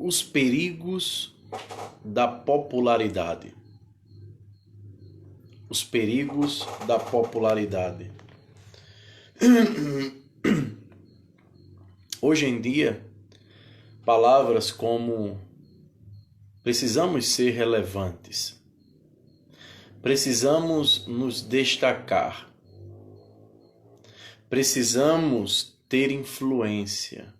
Os perigos da popularidade. Os perigos da popularidade. Hoje em dia, palavras como precisamos ser relevantes, precisamos nos destacar, precisamos ter influência,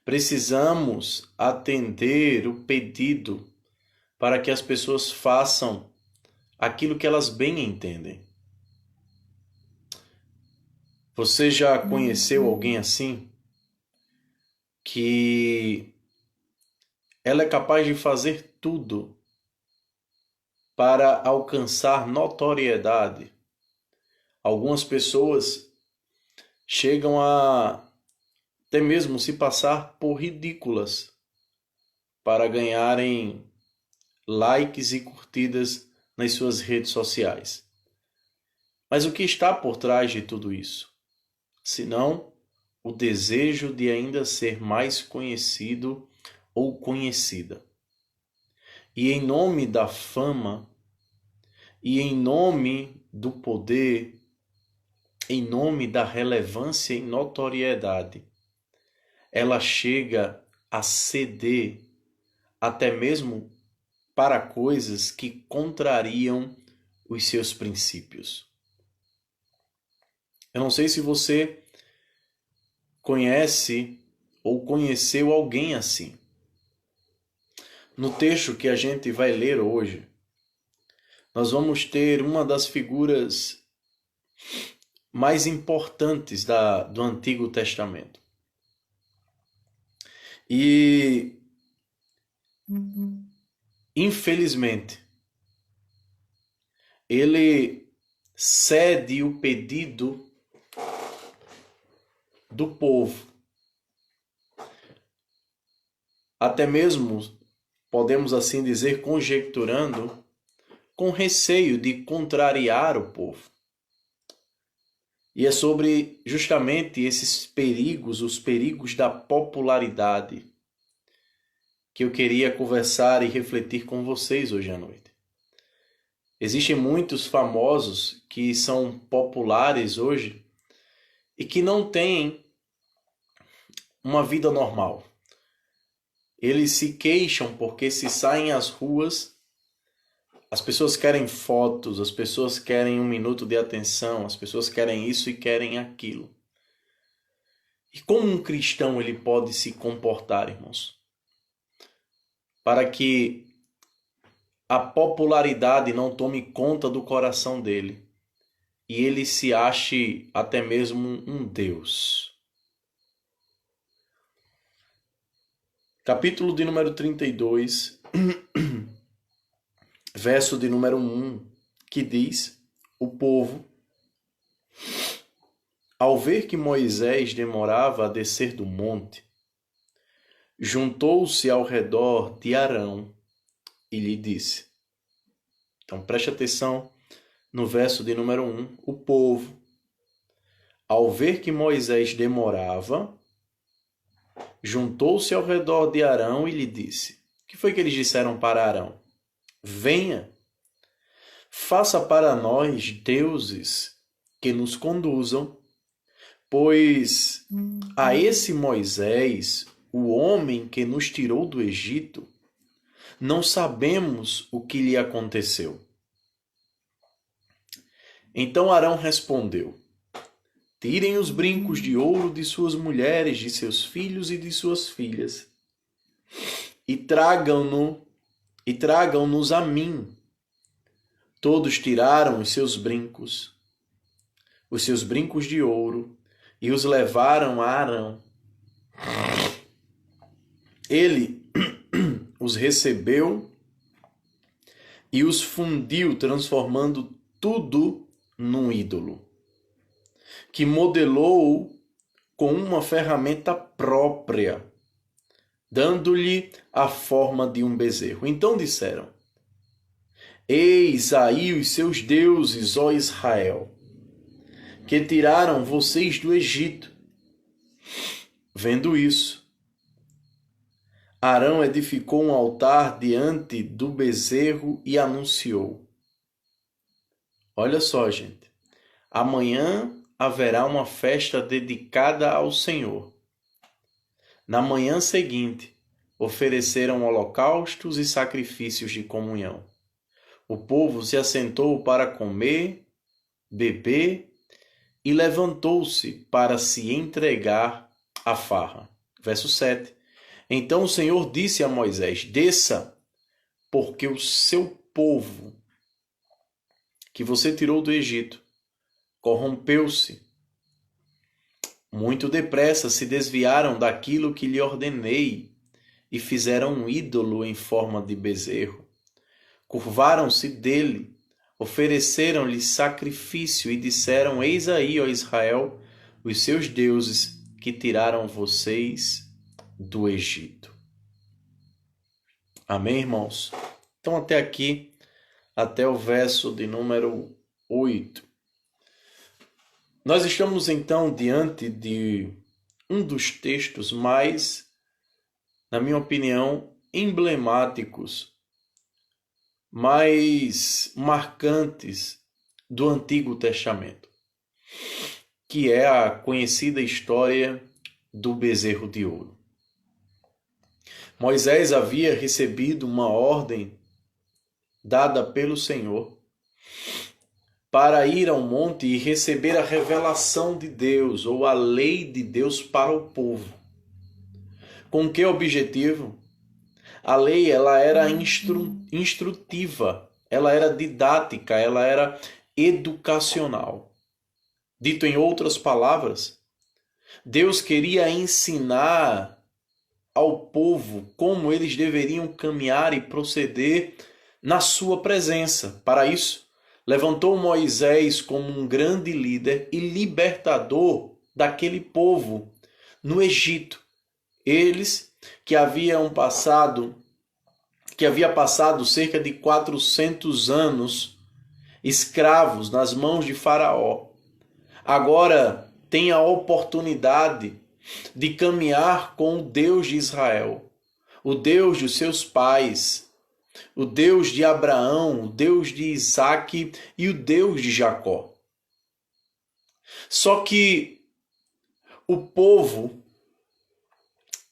precisamos atender o pedido para que as pessoas façam aquilo que elas bem entendem. Você já conheceu alguém assim? Que ela é capaz de fazer tudo para alcançar notoriedade. Algumas pessoas chegam a até mesmo se passar por ridículas para ganharem likes e curtidas nas suas redes sociais. Mas o que está por trás de tudo isso? Senão o desejo de ainda ser mais conhecido ou conhecida. E em nome da fama, e em nome do poder, em nome da relevância e notoriedade, ela chega a ceder até mesmo para coisas que contrariam os seus princípios. Eu não sei se você conhece ou conheceu alguém assim. No texto que a gente vai ler hoje, nós vamos ter uma das figuras mais importantes do Antigo Testamento. E, infelizmente, ele cede o pedido do povo. Até mesmo, podemos assim dizer, conjecturando, com receio de contrariar o povo. E é sobre justamente esses perigos, os perigos da popularidade, que eu queria conversar e refletir com vocês hoje à noite. Existem muitos famosos que são populares hoje e que não têm uma vida normal. Eles se queixam porque se saem às ruas, as pessoas querem fotos, as pessoas querem 1 minuto de atenção, as pessoas querem isso e querem aquilo. E como um cristão ele pode se comportar, irmãos? Para que a popularidade não tome conta do coração dele e ele se ache até mesmo um Deus. Capítulo de número 32, verso de número 1, que diz: o povo, ao ver que Moisés demorava a descer do monte, juntou-se ao redor de Arão e lhe disse. Então preste atenção no verso de número 1. O povo, ao ver que Moisés demorava, juntou-se ao redor de Arão e lhe disse. O que foi que eles disseram para Arão? Venha, faça para nós deuses que nos conduzam, pois a esse Moisés, o homem que nos tirou do Egito, não sabemos o que lhe aconteceu. Então Arão respondeu: tirem os brincos de ouro de suas mulheres, de seus filhos e de suas filhas, e tragam-nos a mim. Todos tiraram os seus brincos de ouro, e os levaram a Arão. Ele os recebeu e os fundiu, transformando tudo num ídolo, que modelou com uma ferramenta própria, dando-lhe a forma de um bezerro. Então disseram: eis aí os seus deuses, ó Israel, que tiraram vocês do Egito. Vendo isso, Arão edificou um altar diante do bezerro e anunciou. Olha só, gente. Amanhã haverá uma festa dedicada ao Senhor. Na manhã seguinte, ofereceram holocaustos e sacrifícios de comunhão. O povo se assentou para comer, beber e levantou-se para se entregar à farra. Verso 7. Então o Senhor disse a Moisés: desça, porque o seu povo, que você tirou do Egito, corrompeu-se. Muito depressa se desviaram daquilo que lhe ordenei e fizeram um ídolo em forma de bezerro. Curvaram-se dele, ofereceram-lhe sacrifício e disseram: eis aí, ó Israel, os seus deuses que tiraram vocês do Egito. Amém, irmãos? Então, até aqui, até o verso de número 8. Nós estamos, então, diante de um dos textos mais, na minha opinião, emblemáticos, mais marcantes do Antigo Testamento, que é a conhecida história do bezerro de ouro. Moisés havia recebido uma ordem dada pelo Senhor para ir ao monte e receber a revelação de Deus ou a lei de Deus para o povo. Com que objetivo? A lei ela era instrutiva, ela era didática, ela era educacional. Dito em outras palavras, Deus queria ensinar ao povo como eles deveriam caminhar e proceder na sua presença. Para isso, levantou Moisés como um grande líder e libertador daquele povo no Egito. Eles que havia passado cerca de 400 anos escravos nas mãos de Faraó, agora tem a oportunidade de caminhar com o Deus de Israel, o Deus dos seus pais, o Deus de Abraão, o Deus de Isaque e o Deus de Jacó. Só que o povo,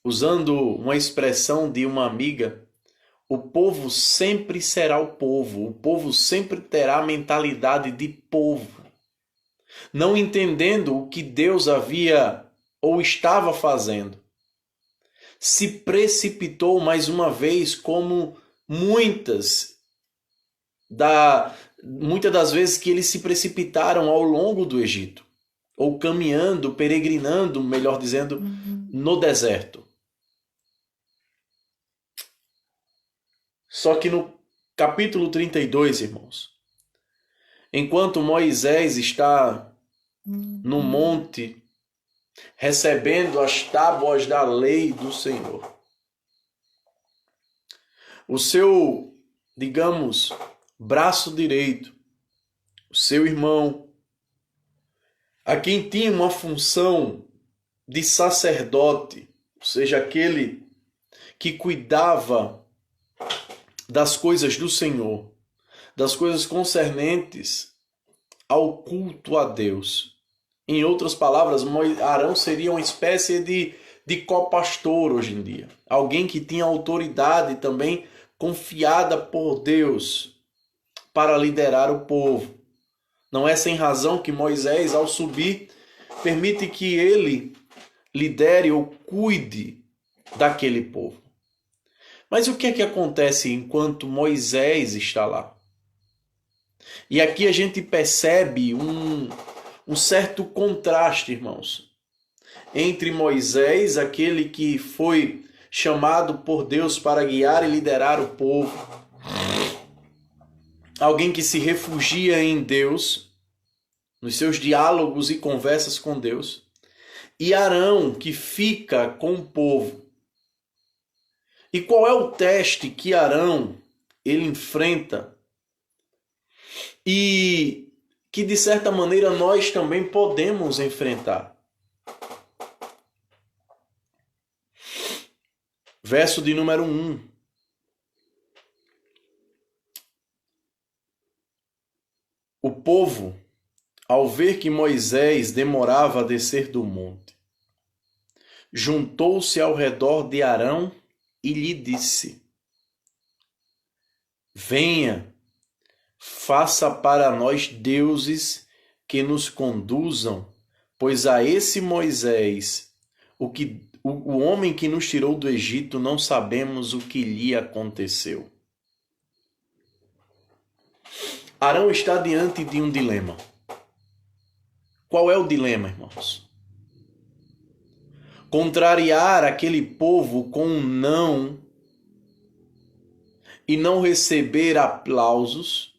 usando uma expressão de uma amiga, o povo sempre será o povo sempre terá a mentalidade de povo, não entendendo o que Deus havia ou estava fazendo. Se precipitou mais uma vez, como muitas das vezes que eles se precipitaram ao longo do Egito, ou caminhando, peregrinando, melhor dizendo, no deserto. Só que no capítulo 32, irmãos, enquanto Moisés está no monte recebendo as tábuas da lei do Senhor, o seu, digamos, braço direito, o seu irmão, a quem tinha uma função de sacerdote, ou seja, aquele que cuidava das coisas do Senhor, das coisas concernentes ao culto a Deus. Em outras palavras, Arão seria uma espécie de copastor hoje em dia. Alguém que tinha autoridade também confiada por Deus para liderar o povo. Não é sem razão que Moisés, ao subir, permite que ele lidere ou cuide daquele povo. Mas o que é que acontece enquanto Moisés está lá? E aqui a gente percebe um certo contraste, irmãos, entre Moisés, aquele que foi chamado por Deus para guiar e liderar o povo, alguém que se refugia em Deus, nos seus diálogos e conversas com Deus, e Arão, que fica com o povo. E qual é o teste que Arão ele enfrenta e que de certa maneira nós também podemos enfrentar? Verso de número 1. O povo, ao ver que Moisés demorava a descer do monte, juntou-se ao redor de Arão e lhe disse: Venha, faça para nós deuses que nos conduzam, pois a esse Moisés, o homem que nos tirou do Egito, não sabemos o que lhe aconteceu. Arão está diante de um dilema. Qual é o dilema, irmãos? Contrariar aquele povo com um não e não receber aplausos,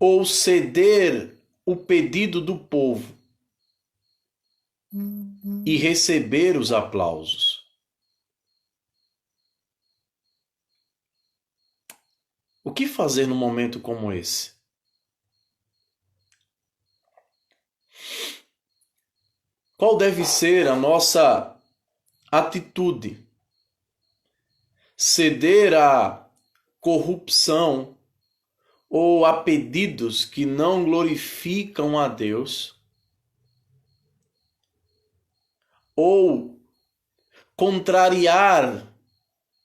ou ceder o pedido do povo e receber os aplausos. O que fazer num momento como esse? Qual deve ser a nossa atitude? Ceder à corrupção ou a pedidos que não glorificam a Deus? Ou contrariar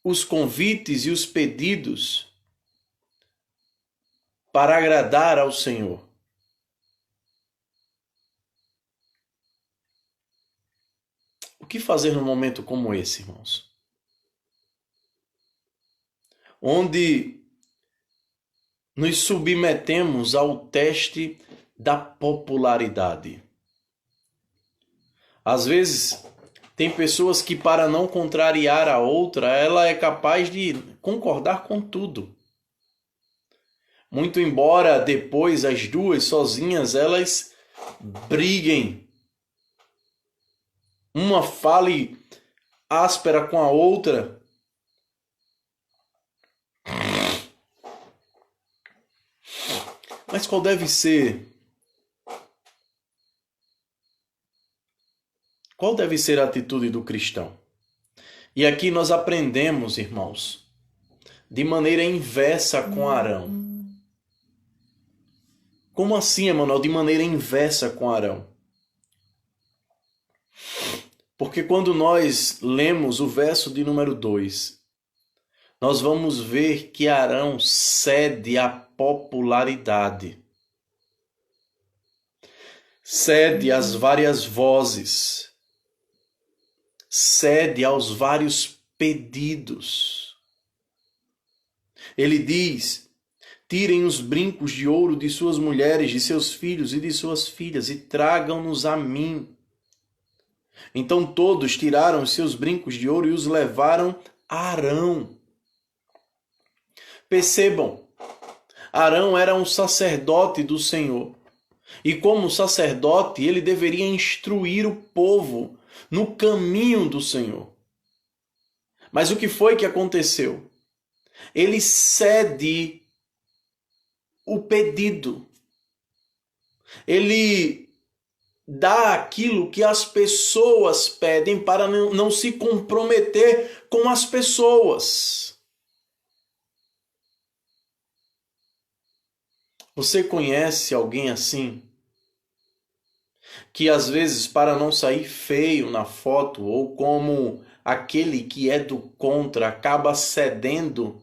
os convites e os pedidos para agradar ao Senhor? O que fazer num momento como esse, irmãos? Onde nos submetemos ao teste da popularidade. Às vezes, tem pessoas que, para não contrariar a outra, ela é capaz de concordar com tudo. Muito embora depois as duas sozinhas elas briguem. Uma fale áspera com a outra. Mas qual deve ser? Qual deve ser a atitude do cristão? E aqui nós aprendemos, irmãos, de maneira inversa com Arão. Como assim, Emanuel? De maneira inversa com Arão? Porque quando nós lemos o verso de número 2, nós vamos ver que Arão cede à popularidade. Cede às várias vozes. Cede aos vários pedidos. Ele diz: tirem os brincos de ouro de suas mulheres, de seus filhos e de suas filhas e tragam-nos a mim. Então todos tiraram os seus brincos de ouro e os levaram a Arão. Percebam, Arão era um sacerdote do Senhor. E como sacerdote, ele deveria instruir o povo no caminho do Senhor. Mas o que foi que aconteceu? Ele cede o pedido. Ele dá aquilo que as pessoas pedem para não se comprometer com as pessoas. Você conhece alguém assim? Que às vezes, para não sair feio na foto, ou como aquele que é do contra, acaba cedendo,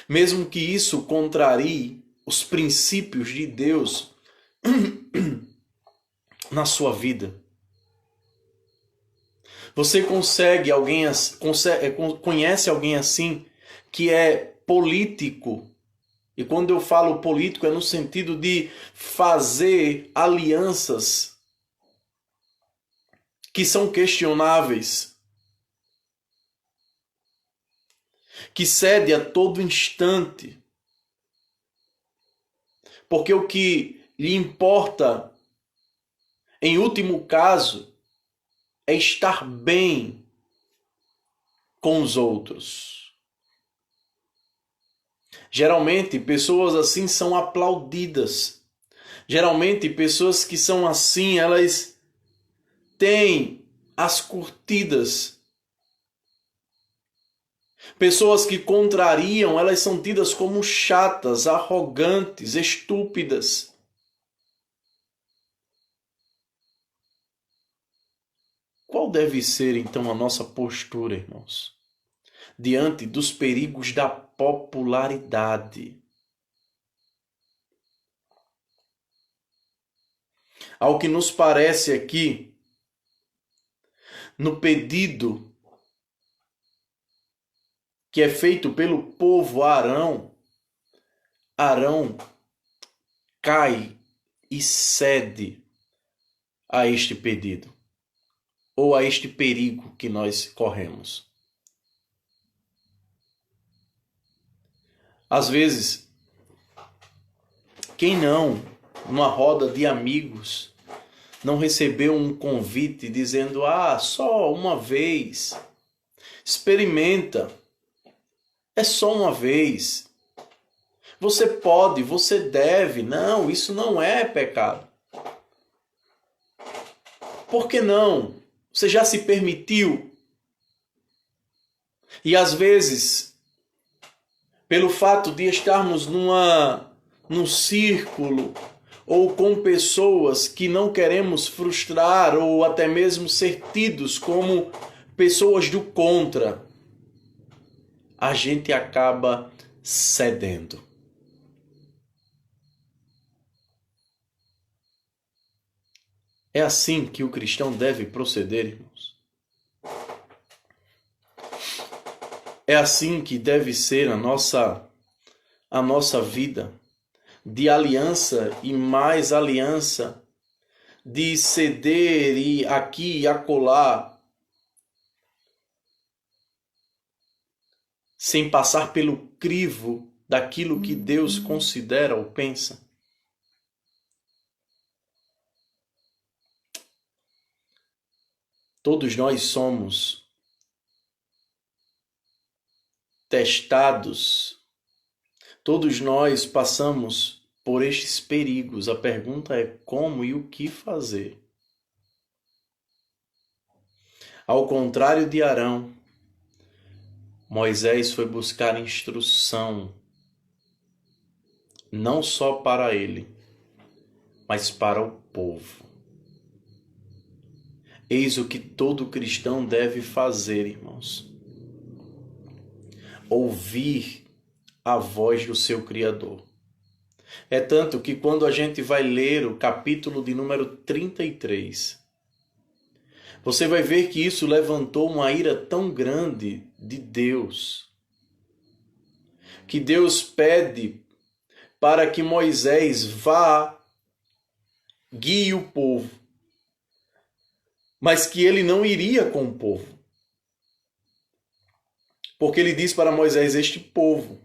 mesmo que isso contrarie os princípios de Deus na sua vida. Você conhece alguém assim que é político? E quando eu falo político é no sentido de fazer alianças que são questionáveis, que cede a todo instante, porque o que lhe importa, em último caso, é estar bem com os outros. Geralmente, pessoas assim são aplaudidas. Geralmente, pessoas que são assim, elas têm as curtidas. Pessoas que contrariam, elas são tidas como chatas, arrogantes, estúpidas. Qual deve ser, então, a nossa postura, irmãos, diante dos perigos da popularidade? Ao que nos parece aqui, no pedido que é feito pelo povo a Arão, Arão cai e cede a este pedido, ou a este perigo que nós corremos. Às vezes, quem não, numa roda de amigos, não recebeu um convite dizendo: só uma vez, experimenta, é só uma vez, você pode, você deve. Não, isso não é pecado. Por que não? Você já se permitiu? E às vezes, pelo fato de estarmos num círculo ou com pessoas que não queremos frustrar ou até mesmo ser tidos como pessoas do contra, a gente acaba cedendo. É assim que o cristão deve proceder, irmãos. É assim que deve ser a nossa vida de aliança e mais aliança, de ceder e aqui e acolá, sem passar pelo crivo daquilo que Deus considera ou pensa. Todos nós somos testados, todos nós passamos por estes perigos. A pergunta é como e o que fazer. Ao contrário de Arão, Moisés foi buscar instrução, não só para ele, mas para o povo. Eis o que todo cristão deve fazer, irmãos. Ouvir a voz do seu Criador. É tanto que quando a gente vai ler o capítulo de número 33, você vai ver que isso levantou uma ira tão grande de Deus, que Deus pede para que Moisés vá, guie o povo, mas que ele não iria com o povo. Porque ele diz para Moisés: este povo,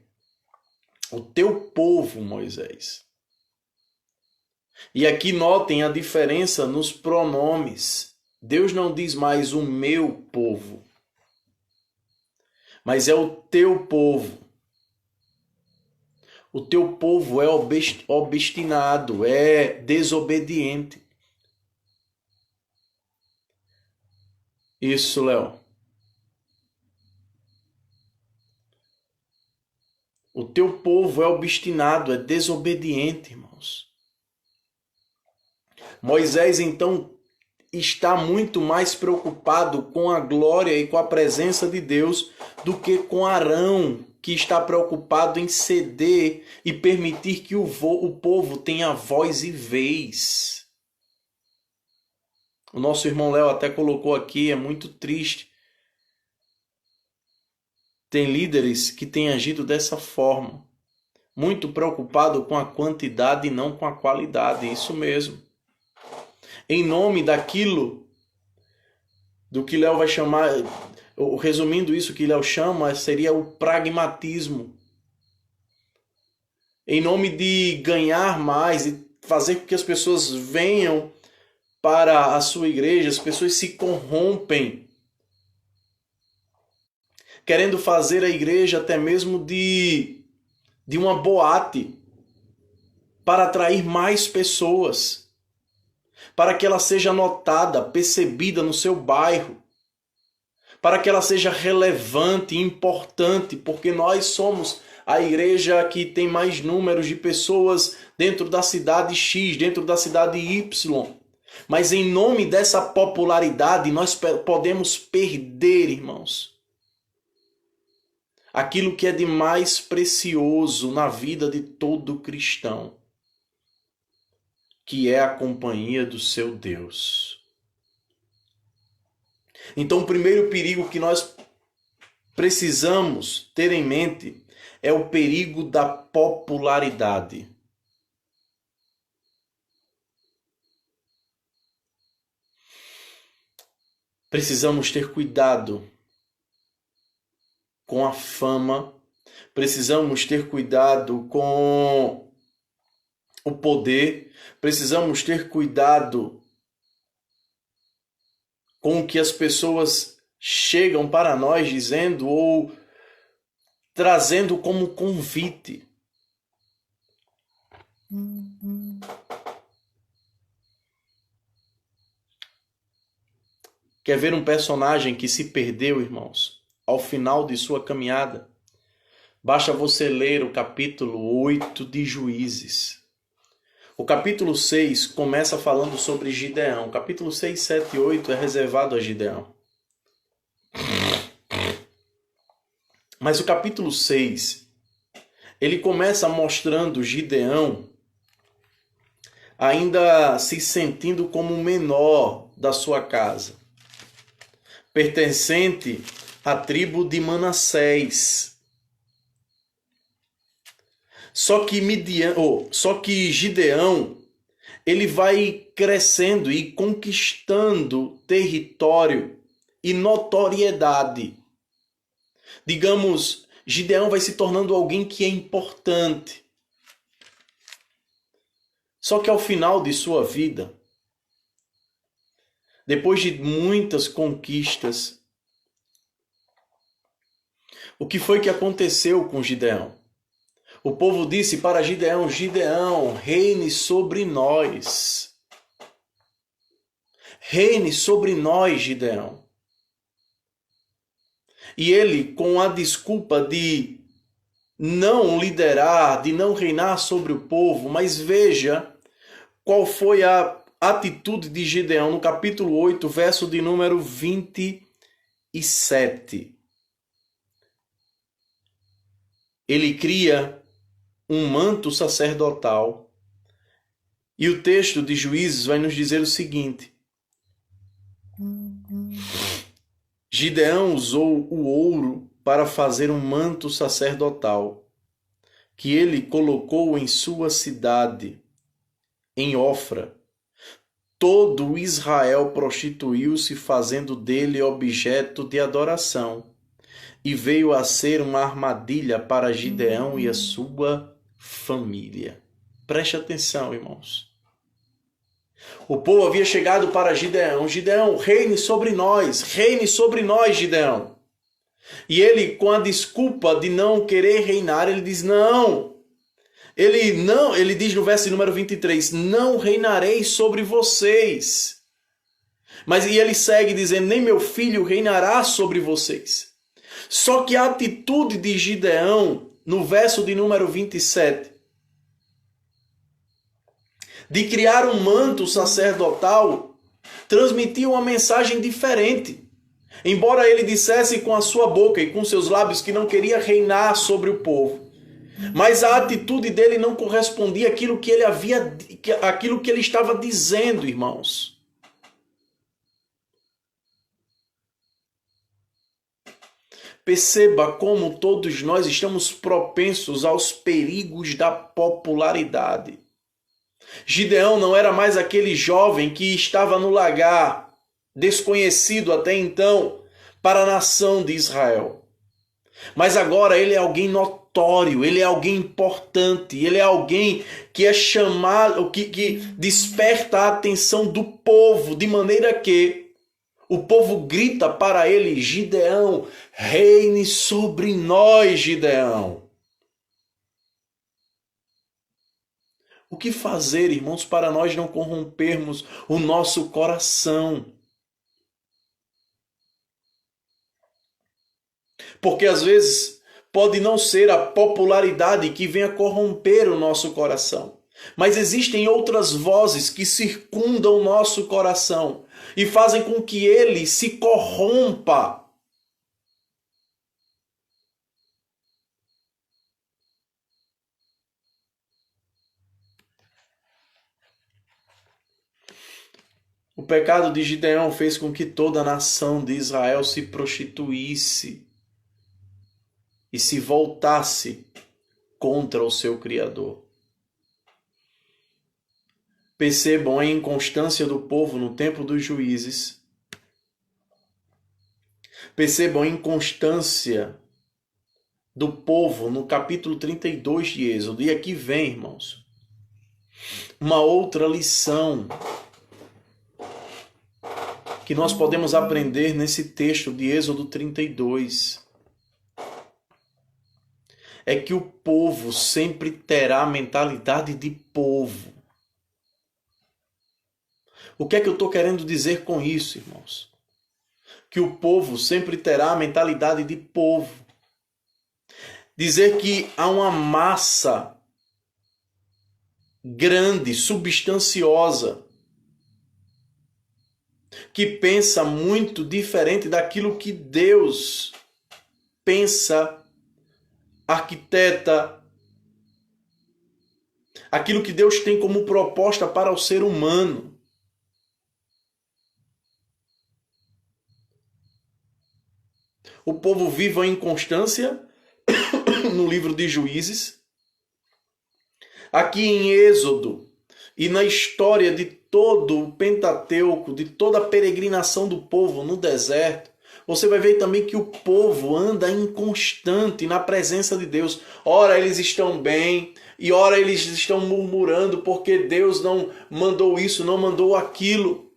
o teu povo, Moisés. E aqui notem a diferença nos pronomes. Deus não diz mais o meu povo, mas é o teu povo. O teu povo é obstinado, é desobediente. Isso, Léo. O teu povo é obstinado, é desobediente, irmãos. Moisés, então, está muito mais preocupado com a glória e com a presença de Deus do que com Arão, que está preocupado em ceder e permitir que o povo tenha voz e vez. O nosso irmão Léo até colocou aqui, é muito triste. Tem líderes que têm agido dessa forma, muito preocupado com a quantidade e não com a qualidade, isso mesmo. Em nome daquilo, do que Léo vai chamar, resumindo isso que Léo chama, seria o pragmatismo. Em nome de ganhar mais e fazer com que as pessoas venham para a sua igreja, as pessoas se corrompem, querendo fazer a igreja até mesmo de uma boate. para atrair mais pessoas, para que ela seja notada, percebida no seu bairro, para que ela seja relevante e importante, porque nós somos a igreja que tem mais números de pessoas dentro da cidade X, dentro da cidade Y. Mas em nome dessa popularidade, nós podemos perder, irmãos, aquilo que é de mais precioso na vida de todo cristão, que é a companhia do seu Deus. Então, o primeiro perigo que nós precisamos ter em mente é o perigo da popularidade. Precisamos ter cuidado com a fama, precisamos ter cuidado com o poder, precisamos ter cuidado com o que as pessoas chegam para nós dizendo ou trazendo como convite. Quer ver um personagem que se perdeu, irmãos, ao final de sua caminhada? Basta você ler o capítulo 8 de Juízes. O capítulo 6 começa falando sobre Gideão. O capítulo 6, 7 e 8 é reservado a Gideão. Mas o capítulo 6, ele começa mostrando Gideão ainda se sentindo como o menor da sua casa, pertencente à tribo de Manassés. Só que Gideão, ele vai crescendo e conquistando território e notoriedade. Digamos, Gideão vai se tornando alguém que é importante. Só que ao final de sua vida, depois de muitas conquistas, o que foi que aconteceu com Gideão? O povo disse para Gideão: Gideão, reine sobre nós. Reine sobre nós, Gideão. E ele, com a desculpa de não liderar, de não reinar sobre o povo, mas veja qual foi a atitude de Gideão no capítulo 8, verso de número 27. Ele cria um manto sacerdotal. E o texto de Juízes vai nos dizer o seguinte: Gideão usou o ouro para fazer um manto sacerdotal, que ele colocou em sua cidade, em Ofra. Todo Israel prostituiu-se, fazendo dele objeto de adoração, e veio a ser uma armadilha para Gideão e a sua família. Preste atenção, irmãos. O povo havia chegado para Gideão: Gideão, reine sobre nós, Gideão. E ele, com a desculpa de não querer reinar, ele diz: não. Ele diz no verso número 23, não reinarei sobre vocês. E ele segue dizendo, nem meu filho reinará sobre vocês. Só que a atitude de Gideão, no verso de número 27, de criar um manto sacerdotal, transmitia uma mensagem diferente. Embora ele dissesse com a sua boca e com seus lábios que não queria reinar sobre o povo, mas a atitude dele não correspondia àquilo que ele estava dizendo, irmãos. Perceba como todos nós estamos propensos aos perigos da popularidade. Gideão não era mais aquele jovem que estava no lagar, desconhecido até então para a nação de Israel. Mas agora ele é alguém notório, ele é alguém importante, ele é alguém que é chamado, que desperta a atenção do povo, de maneira que o povo grita para ele: Gideão, reine sobre nós, Gideão. O que fazer, irmãos, para nós não corrompermos o nosso coração? Porque às vezes pode não ser a popularidade que venha corromper o nosso coração, mas existem outras vozes que circundam o nosso coração e fazem com que ele se corrompa. O pecado de Gideão fez com que toda a nação de Israel se prostituísse e se voltasse contra o seu Criador. Percebam a inconstância do povo no tempo dos juízes. Percebam a inconstância do povo no capítulo 32 de Êxodo. E aqui vem, irmãos, uma outra lição que nós podemos aprender nesse texto de Êxodo 32. É que o povo sempre terá a mentalidade de povo. O que é que eu estou querendo dizer com isso, irmãos? Que o povo sempre terá a mentalidade de povo. Dizer que há uma massa grande, substanciosa, que pensa muito diferente daquilo que Deus pensa, arquiteta, aquilo que Deus tem como proposta para o ser humano. O povo vive a inconstância no livro de Juízes. Aqui em Êxodo e na história de todo o Pentateuco, de toda a peregrinação do povo no deserto, você vai ver também que o povo anda inconstante na presença de Deus. Ora eles estão bem e ora eles estão murmurando porque Deus não mandou isso, não mandou aquilo.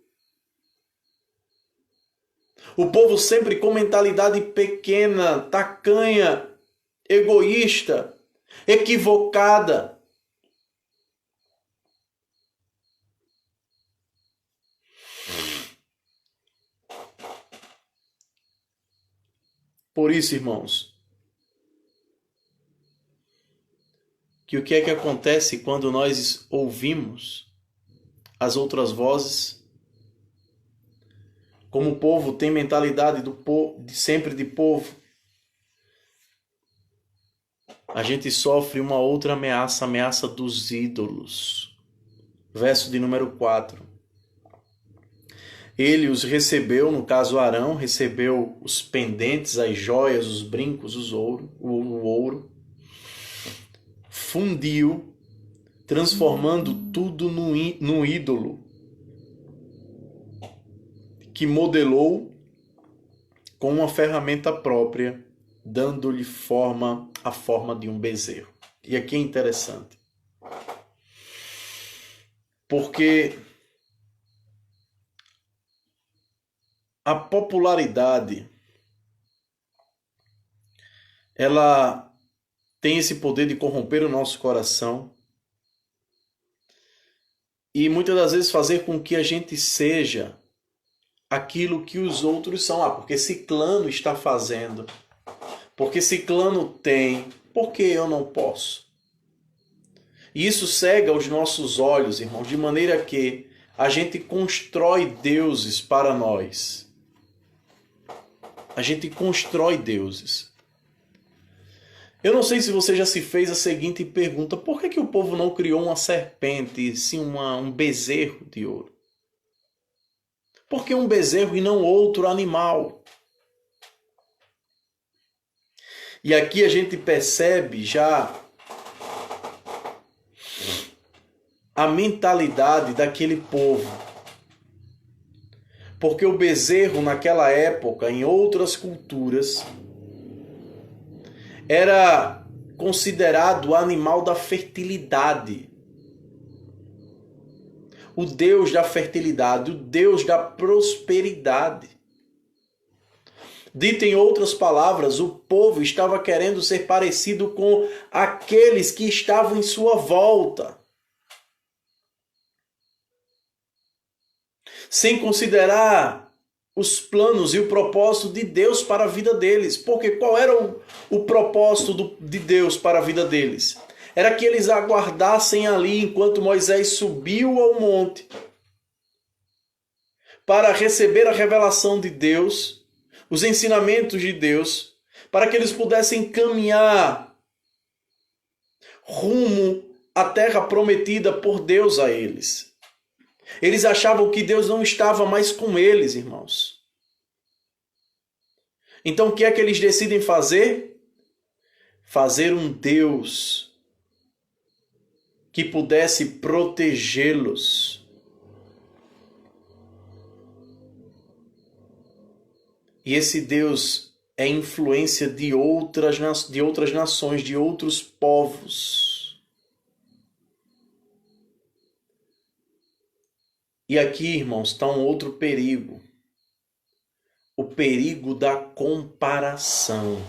O povo sempre com mentalidade pequena, tacanha, egoísta, equivocada. Por isso, irmãos, que o que é que acontece quando nós ouvimos as outras vozes? Como o povo tem mentalidade sempre de povo, a gente sofre uma outra ameaça, a ameaça dos ídolos. Verso de número 4. Ele os recebeu, no caso Arão, recebeu os pendentes, as joias, os brincos, o ouro, fundiu, transformando tudo no ídolo, que modelou com uma ferramenta própria, dando-lhe a forma de um bezerro. E aqui é interessante, porque a popularidade, ela tem esse poder de corromper o nosso coração e muitas das vezes fazer com que a gente seja aquilo que os outros são. Porque ciclano está fazendo, porque ciclano tem, por que eu não posso? E isso cega os nossos olhos, irmãos, de maneira que a gente constrói deuses para nós. A gente constrói deuses. Eu não sei se você já se fez a seguinte pergunta: por que o povo não criou uma serpente, sim um bezerro de ouro? Por que um bezerro e não outro animal? E aqui a gente percebe já a mentalidade daquele povo. Porque o bezerro naquela época, em outras culturas, era considerado o animal da fertilidade. O Deus da fertilidade, o Deus da prosperidade. Dito em outras palavras, o povo estava querendo ser parecido com aqueles que estavam em sua volta. sem considerar os planos e o propósito de Deus para a vida deles. Porque qual era o propósito de Deus para a vida deles? Era que eles aguardassem ali enquanto Moisés subiu ao monte para receber a revelação de Deus, os ensinamentos de Deus, para que eles pudessem caminhar rumo à terra prometida por Deus a eles. Eles achavam que Deus não estava mais com eles, irmãos. Então o que é que eles decidem fazer? Fazer um Deus que pudesse protegê-los. E esse Deus é influência de outras nações, de outros povos. E aqui, irmãos, está um outro perigo. O perigo da comparação.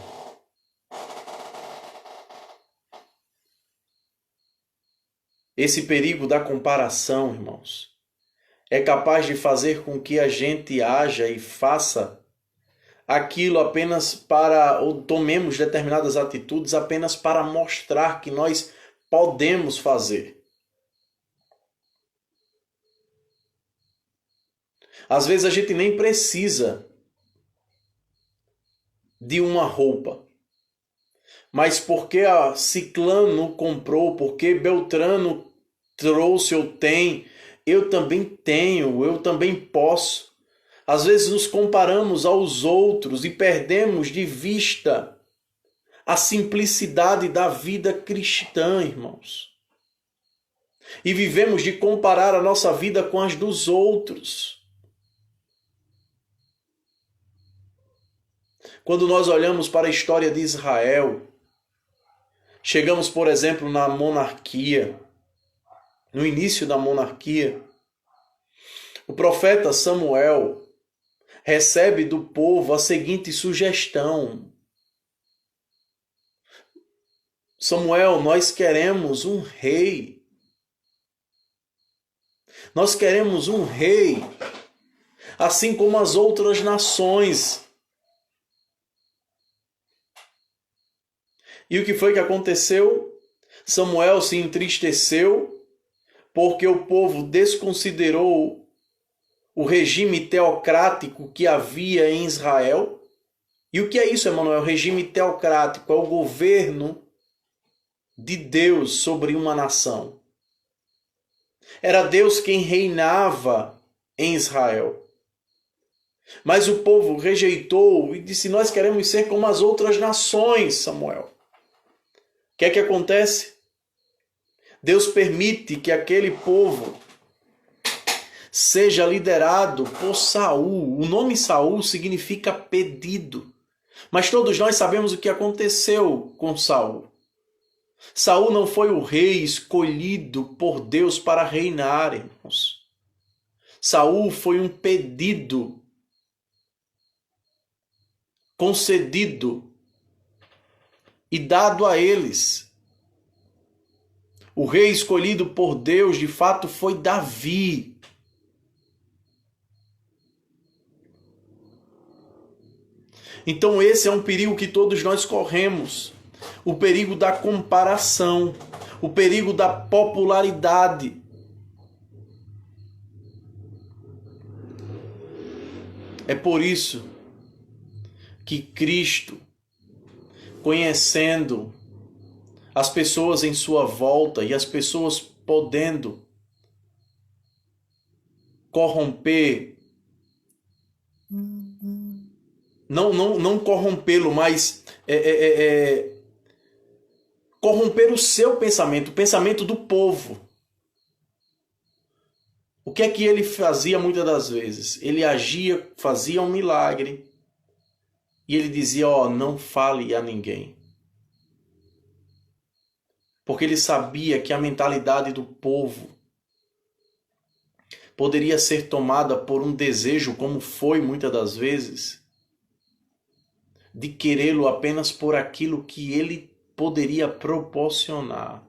Esse perigo da comparação, irmãos, é capaz de fazer com que a gente haja e faça aquilo apenas para, ou tomemos determinadas atitudes apenas para mostrar que nós podemos fazer. Às vezes a gente nem precisa de uma roupa, mas porque a Ciclano comprou, porque Beltrano trouxe ou tem, eu também tenho, eu também posso. Às vezes nos comparamos aos outros e perdemos de vista a simplicidade da vida cristã, irmãos. E vivemos de comparar a nossa vida com as dos outros. Quando nós olhamos para a história de Israel, chegamos, por exemplo, na monarquia, no início da monarquia, o profeta Samuel recebe do povo a seguinte sugestão: Samuel, nós queremos um rei. Nós queremos um rei, assim como as outras nações. E o que foi que aconteceu? Samuel se entristeceu porque o povo desconsiderou o regime teocrático que havia em Israel. E o que é isso, Emanuel? O regime teocrático é o governo de Deus sobre uma nação. Era Deus quem reinava em Israel. Mas o povo rejeitou e disse: nós queremos ser como as outras nações, Samuel. O que é que acontece? Deus permite que aquele povo seja liderado por Saul. O nome Saul significa pedido. Mas todos nós sabemos o que aconteceu com Saul. Saul não foi o rei escolhido por Deus para reinar, irmãos. Saul foi um pedido concedido e dado a eles. O rei escolhido por Deus, de fato, foi Davi. Então esse é um perigo que todos nós corremos. O perigo da comparação. O perigo da popularidade. É por isso que Cristo, conhecendo as pessoas em sua volta e as pessoas podendo corromper, não corrompê-lo, mas corromper o seu pensamento, o pensamento do povo. O que é que ele fazia muitas das vezes? Ele agia, fazia um milagre e ele dizia: não fale a ninguém. Porque ele sabia que a mentalidade do povo poderia ser tomada por um desejo, como foi muitas das vezes, de querê-lo apenas por aquilo que ele poderia proporcionar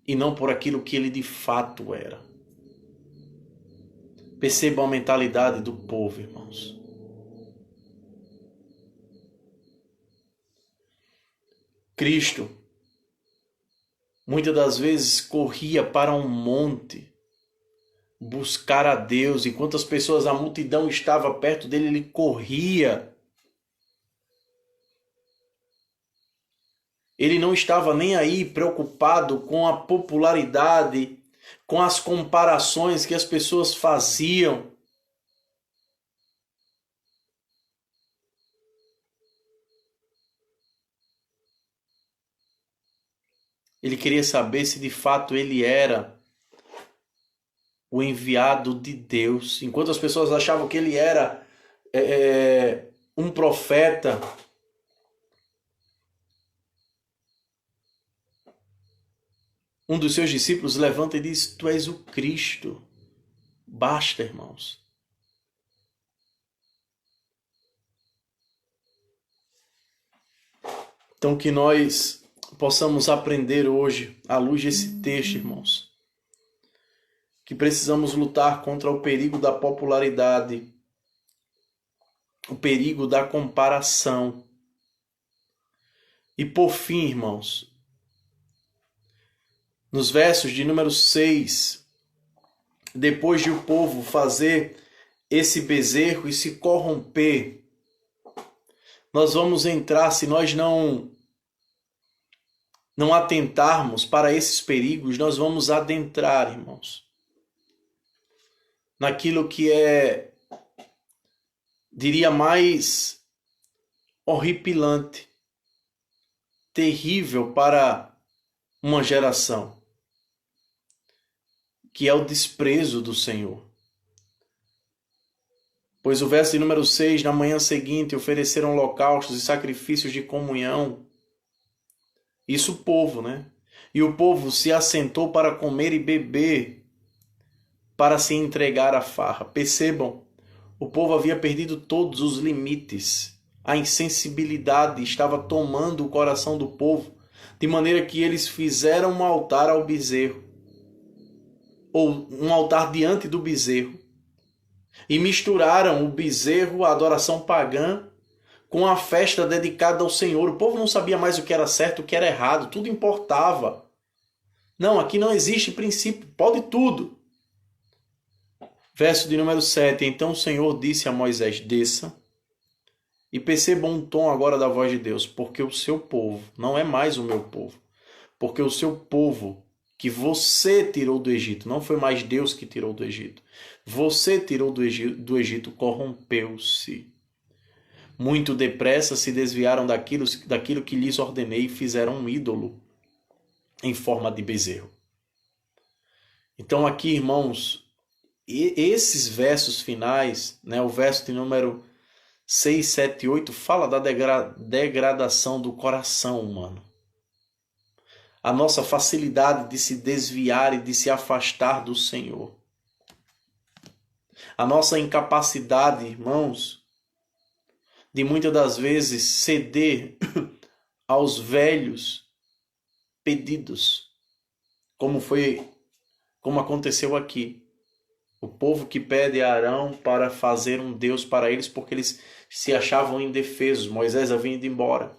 e não por aquilo que ele de fato era. Percebam a mentalidade do povo, irmãos. Cristo, muitas das vezes, corria para um monte buscar a Deus. Enquanto as pessoas, a multidão estava perto dele, ele corria. Ele não estava nem aí preocupado com a popularidade, com as comparações que as pessoas faziam. Ele queria saber se de fato ele era o enviado de Deus. Enquanto as pessoas achavam que ele era um profeta, um dos seus discípulos levanta e diz: Tu és o Cristo. Basta, irmãos. Então que nós possamos aprender hoje, à luz desse texto, irmãos, que precisamos lutar contra o perigo da popularidade, o perigo da comparação. E por fim, irmãos, nos versos de número 6, depois de o povo fazer esse bezerro e se corromper, nós vamos entrar, se nós não atentarmos para esses perigos, nós vamos adentrar, irmãos, naquilo que diria, mais horripilante, terrível para uma geração, que é o desprezo do Senhor. Pois o verso de número 6, na manhã seguinte, ofereceram holocaustos e sacrifícios de comunhão. Isso o povo, né? E o povo se assentou para comer e beber, para se entregar à farra. Percebam, o povo havia perdido todos os limites. A insensibilidade estava tomando o coração do povo, de maneira que eles fizeram um altar ao bezerro, ou um altar diante do bezerro, e misturaram o bezerro, a adoração pagã, com a festa dedicada ao Senhor. O povo não sabia mais o que era certo, o que era errado, tudo importava. Não, aqui não existe princípio, pode tudo. Verso de número 7, então o Senhor disse a Moisés: desça, e percebam um tom agora da voz de Deus, porque o seu povo não é mais o meu povo, porque o seu povo que você tirou do Egito, não foi mais Deus que tirou do Egito, você tirou do Egito, corrompeu-se. Muito depressa se desviaram daquilo que lhes ordenei e fizeram um ídolo em forma de bezerro. Então aqui, irmãos, esses versos finais, né, o verso de número 6, 7 e 8, fala da degradação do coração humano. A nossa facilidade de se desviar e de se afastar do Senhor. A nossa incapacidade, irmãos, de muitas das vezes ceder aos velhos pedidos, como aconteceu aqui. O povo que pede a Arão para fazer um Deus para eles, porque eles se achavam indefesos. Moisés havia ido embora.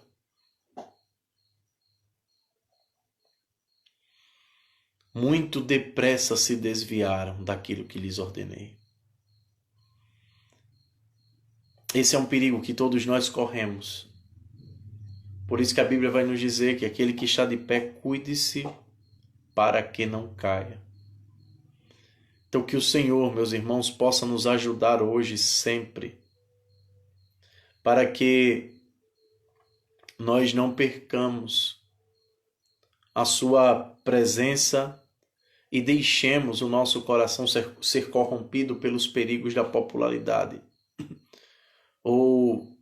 Muito depressa se desviaram daquilo que lhes ordenei. Esse é um perigo que todos nós corremos. Por isso que a Bíblia vai nos dizer que aquele que está de pé, cuide-se para que não caia. Então que o Senhor, meus irmãos, possa nos ajudar hoje sempre, para que nós não percamos a sua presença e deixemos o nosso coração ser corrompido pelos perigos da popularidade. Ou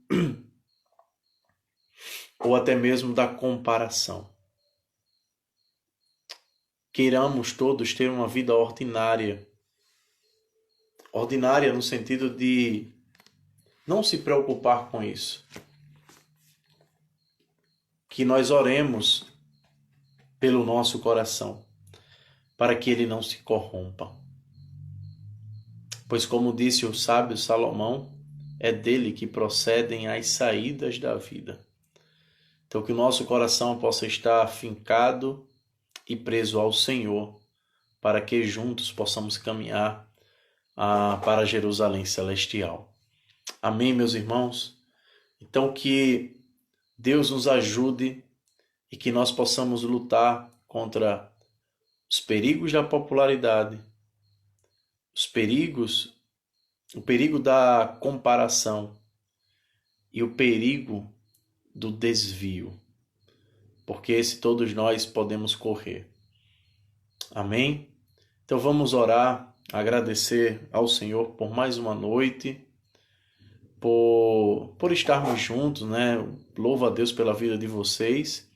até mesmo da comparação. Queiramos todos ter uma vida ordinária. Ordinária no sentido de não se preocupar com isso. Que nós oremos pelo nosso coração, para que ele não se corrompa. Pois, como disse o sábio Salomão, é dele que procedem as saídas da vida. Então, que o nosso coração possa estar fincado e preso ao Senhor, para que juntos possamos caminhar para Jerusalém celestial. Amém, meus irmãos? Então, que Deus nos ajude e que nós possamos lutar contra os perigos da popularidade, o perigo da comparação e o perigo do desvio, porque esse todos nós podemos correr. Amém? Então vamos orar, agradecer ao Senhor por mais uma noite, por estarmos juntos, né? Louvo a Deus pela vida de vocês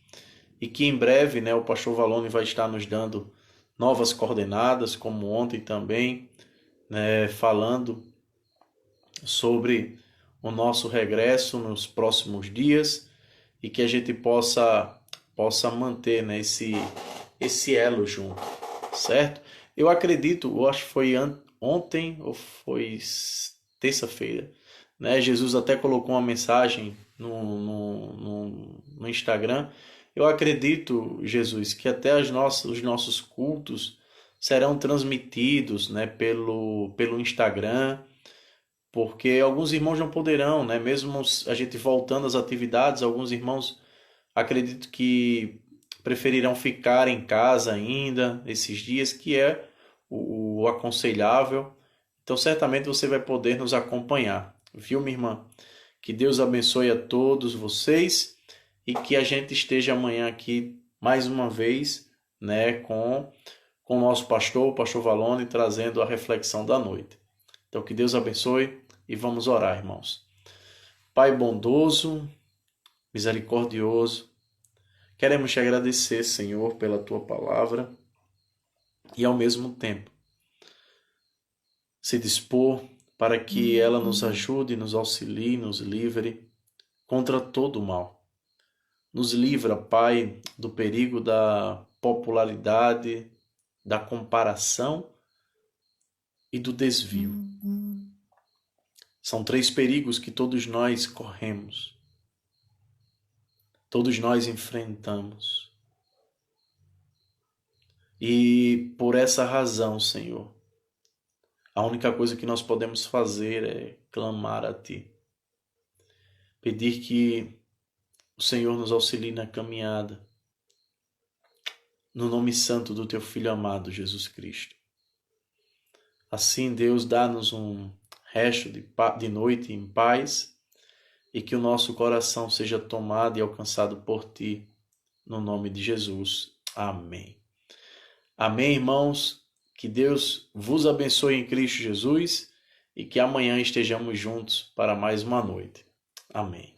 e que em breve, né, o pastor Valone vai estar nos dando novas coordenadas, como ontem também, né, falando sobre o nosso regresso nos próximos dias e que a gente possa manter, né, esse elo junto, certo? Eu acredito, eu acho que foi ontem ou foi terça-feira, né? Jesus até colocou uma mensagem no Instagram. Eu acredito, Jesus, que até os nossos cultos serão transmitidos, né, pelo Instagram, porque alguns irmãos não poderão, né? Mesmo a gente voltando às atividades, alguns irmãos acredito que preferirão ficar em casa ainda esses dias, que é o aconselhável. Então, certamente você vai poder nos acompanhar, viu, minha irmã? Que Deus abençoe a todos vocês e que a gente esteja amanhã aqui mais uma vez, né, com o nosso pastor, o pastor Valone, trazendo a reflexão da noite. Então, que Deus abençoe e vamos orar, irmãos. Pai bondoso, misericordioso, queremos te agradecer, Senhor, pela tua palavra e, ao mesmo tempo, se dispor para que ela nos ajude, nos auxilie, nos livre contra todo o mal. Nos livra, Pai, do perigo da popularidade, da comparação e do desvio. São 3 perigos que todos nós corremos, todos nós enfrentamos. E por essa razão, Senhor, a única coisa que nós podemos fazer é clamar a Ti. Pedir que o Senhor nos auxilie na caminhada, no nome santo do Teu Filho amado, Jesus Cristo. Assim, Deus, dá-nos um resto de noite em paz e que o nosso coração seja tomado e alcançado por Ti, no nome de Jesus. Amém. Amém, irmãos. Que Deus vos abençoe em Cristo Jesus e que amanhã estejamos juntos para mais uma noite. Amém.